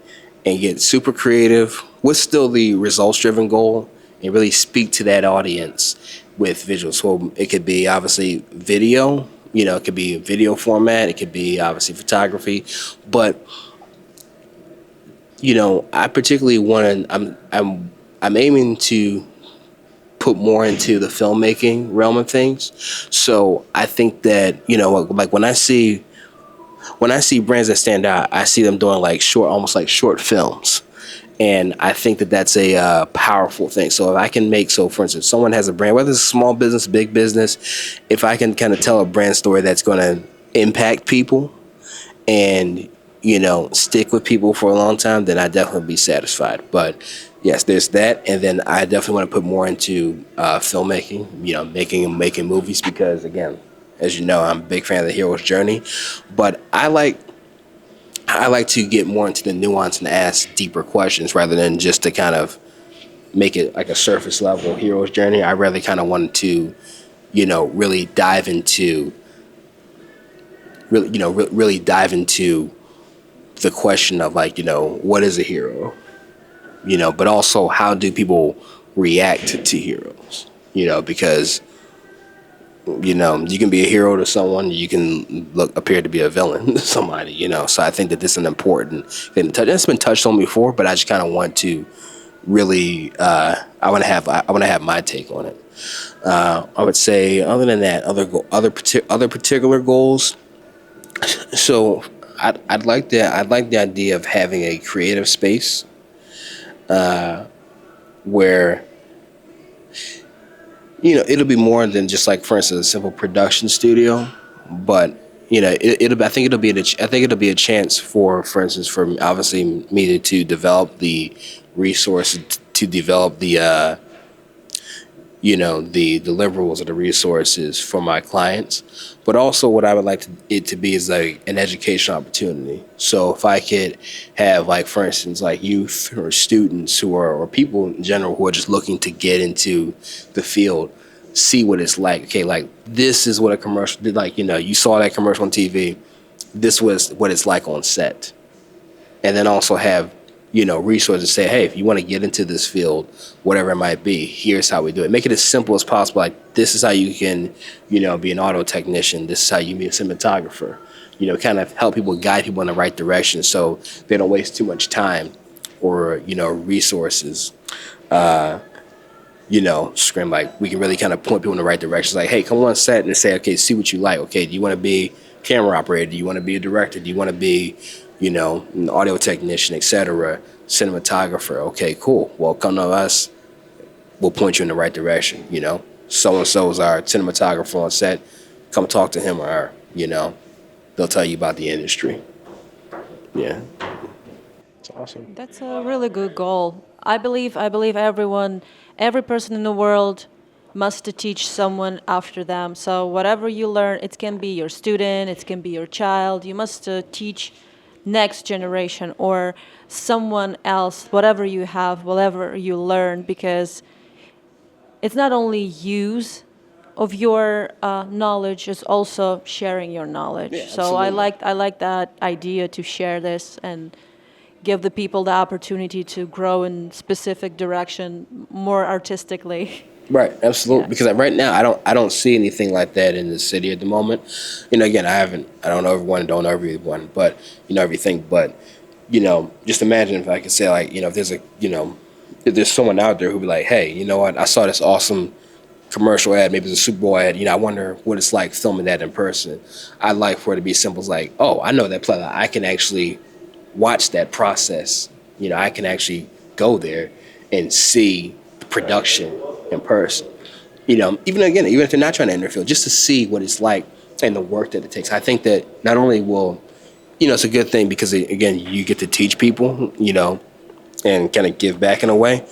and get super creative with still the results-driven goal and really speak to that audience with visuals. So it could be obviously video, it could be a video format, it could be obviously photography, but I particularly want to. I'm aiming to put more into the filmmaking realm of things. So I think that like when I see brands that stand out, I see them doing like almost like short films. And I think that that's a powerful thing. So if I can for instance, someone has a brand, whether it's a small business, big business, if I can kind of tell a brand story that's going to impact people and, stick with people for a long time, then I'd definitely be satisfied. But yes, there's that. And then I definitely want to put more into filmmaking, making movies, because again, as you know, I'm a big fan of the hero's journey. But I like to get more into the nuance and ask deeper questions rather than just to kind of make it like a surface level hero's journey. I really kind of wanted to, really dive into the question of like, what is a hero? But also how do people react to heroes? Because you can be a hero to someone, you can appear to be a villain to somebody, So I think that this is an important thing to touch. It's been touched on before, but I just kind of want to really, I want to have my take on it. I would say, other than that, other particular goals. So I'd like the idea of having a creative space, where it'll be more than just like, for instance, a simple production studio, but I think it'll be a chance for instance, for obviously me to develop the resources, to develop the the deliverables or the resources for my clients. But also what I would like it to be is like an educational opportunity. So if I could have, like, for instance, like youth or students or people in general who are just looking to get into the field, see what it's like. Okay, like, this is what a commercial did. Like, you saw that commercial on TV. This was what it's like on set. And then also have, resources, say, hey, if you want to get into this field, whatever it might be, here's how we do it. Make it as simple as possible. Like, this is how you can, be an auto technician. This is how you be a cinematographer. Kind of help people, guide people in the right direction so they don't waste too much time or, resources. Scream, like, we can really kind of point people in the right direction. Like, hey, come on set and say, okay, see what you like. Okay, do you want to be camera operator? Do you want to be a director? Do you want to be, an audio technician, etc., cinematographer? Okay, cool. Well, come to us. We'll point you in the right direction. So-and-so is our cinematographer on set. Come talk to him or her. They'll tell you about the industry. Yeah. It's awesome. That's a really good goal. I believe every person in the world must teach someone after them. So whatever you learn, it can be your student, it can be your child. You must teach next generation or someone else, whatever you have, whatever you learn, because it's not only use of your knowledge, it's also sharing your knowledge. Yeah, so I absolutely. like that idea to share this and give the people the opportunity to grow in specific direction more artistically. Right, absolutely. Yeah. Because right now, I don't see anything like that in the city at the moment. Again, I don't know everyone, don't know everyone, but everything. But just imagine if I could say, like, if there's if there's someone out there who'd be like, hey, you know what? I saw this awesome commercial ad, maybe it's a Super Bowl ad. I wonder what it's like filming that in person. I'd like for it to be simple as like, oh, I know that play. I can actually watch that process. I can actually go there and see the production in person. Even if they're not trying to interfere, just to see what it's like and the work that it takes. I think that not only will, it's a good thing because, again, you get to teach people, and kind of give back in a way,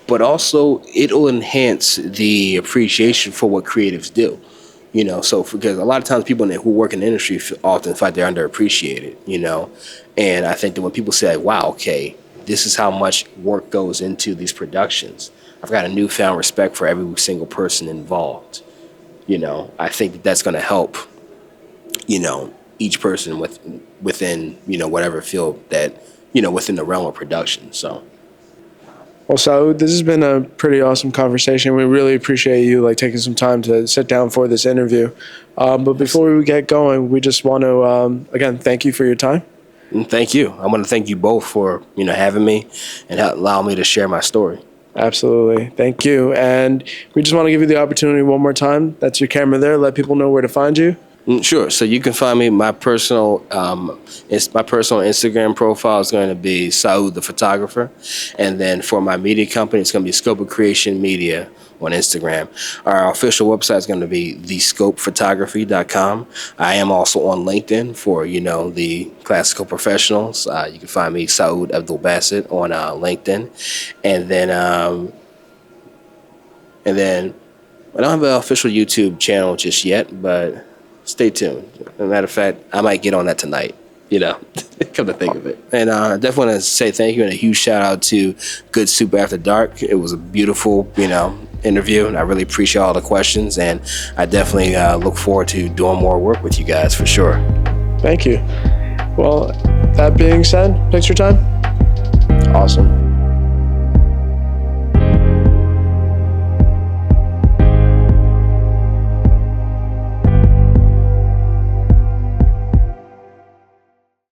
but also it'll enhance the appreciation for what creatives do. So because a lot of times people who work in the industry often feel like they're underappreciated, and I think that when people say, wow, okay, this is how much work goes into these productions, I've got a newfound respect for every single person involved. I think that that's going to help, each person within, whatever field that, within the realm of production. So. Well, Saood, this has been a pretty awesome conversation. We really appreciate you taking some time to sit down for this interview. But before we get going, we just want to again thank you for your time. And thank you. I want to thank you both for having me and allowing me to share my story. Absolutely, thank you. And we just want to give you the opportunity one more time. That's your camera there. Let people know where to find you. Sure. So you can find me. My personal Instagram profile is going to be Saood the photographer, and then for my media company, it's going to be Scope of Creation Media on Instagram. Our official website is going to be thescopephotography.com. I am also on LinkedIn for the classical professionals. You can find me Saood Abdul Basit on LinkedIn, and then I don't have an official YouTube channel just yet, but stay tuned. As a matter of fact, I might get on that tonight, come to think of it. And I definitely want to say thank you and a huge shout out to Good Soup After Dark. It was a beautiful, interview, and I really appreciate all the questions, and I definitely look forward to doing more work with you guys for sure. Thank you. Well, that being said, thanks for your time. Awesome.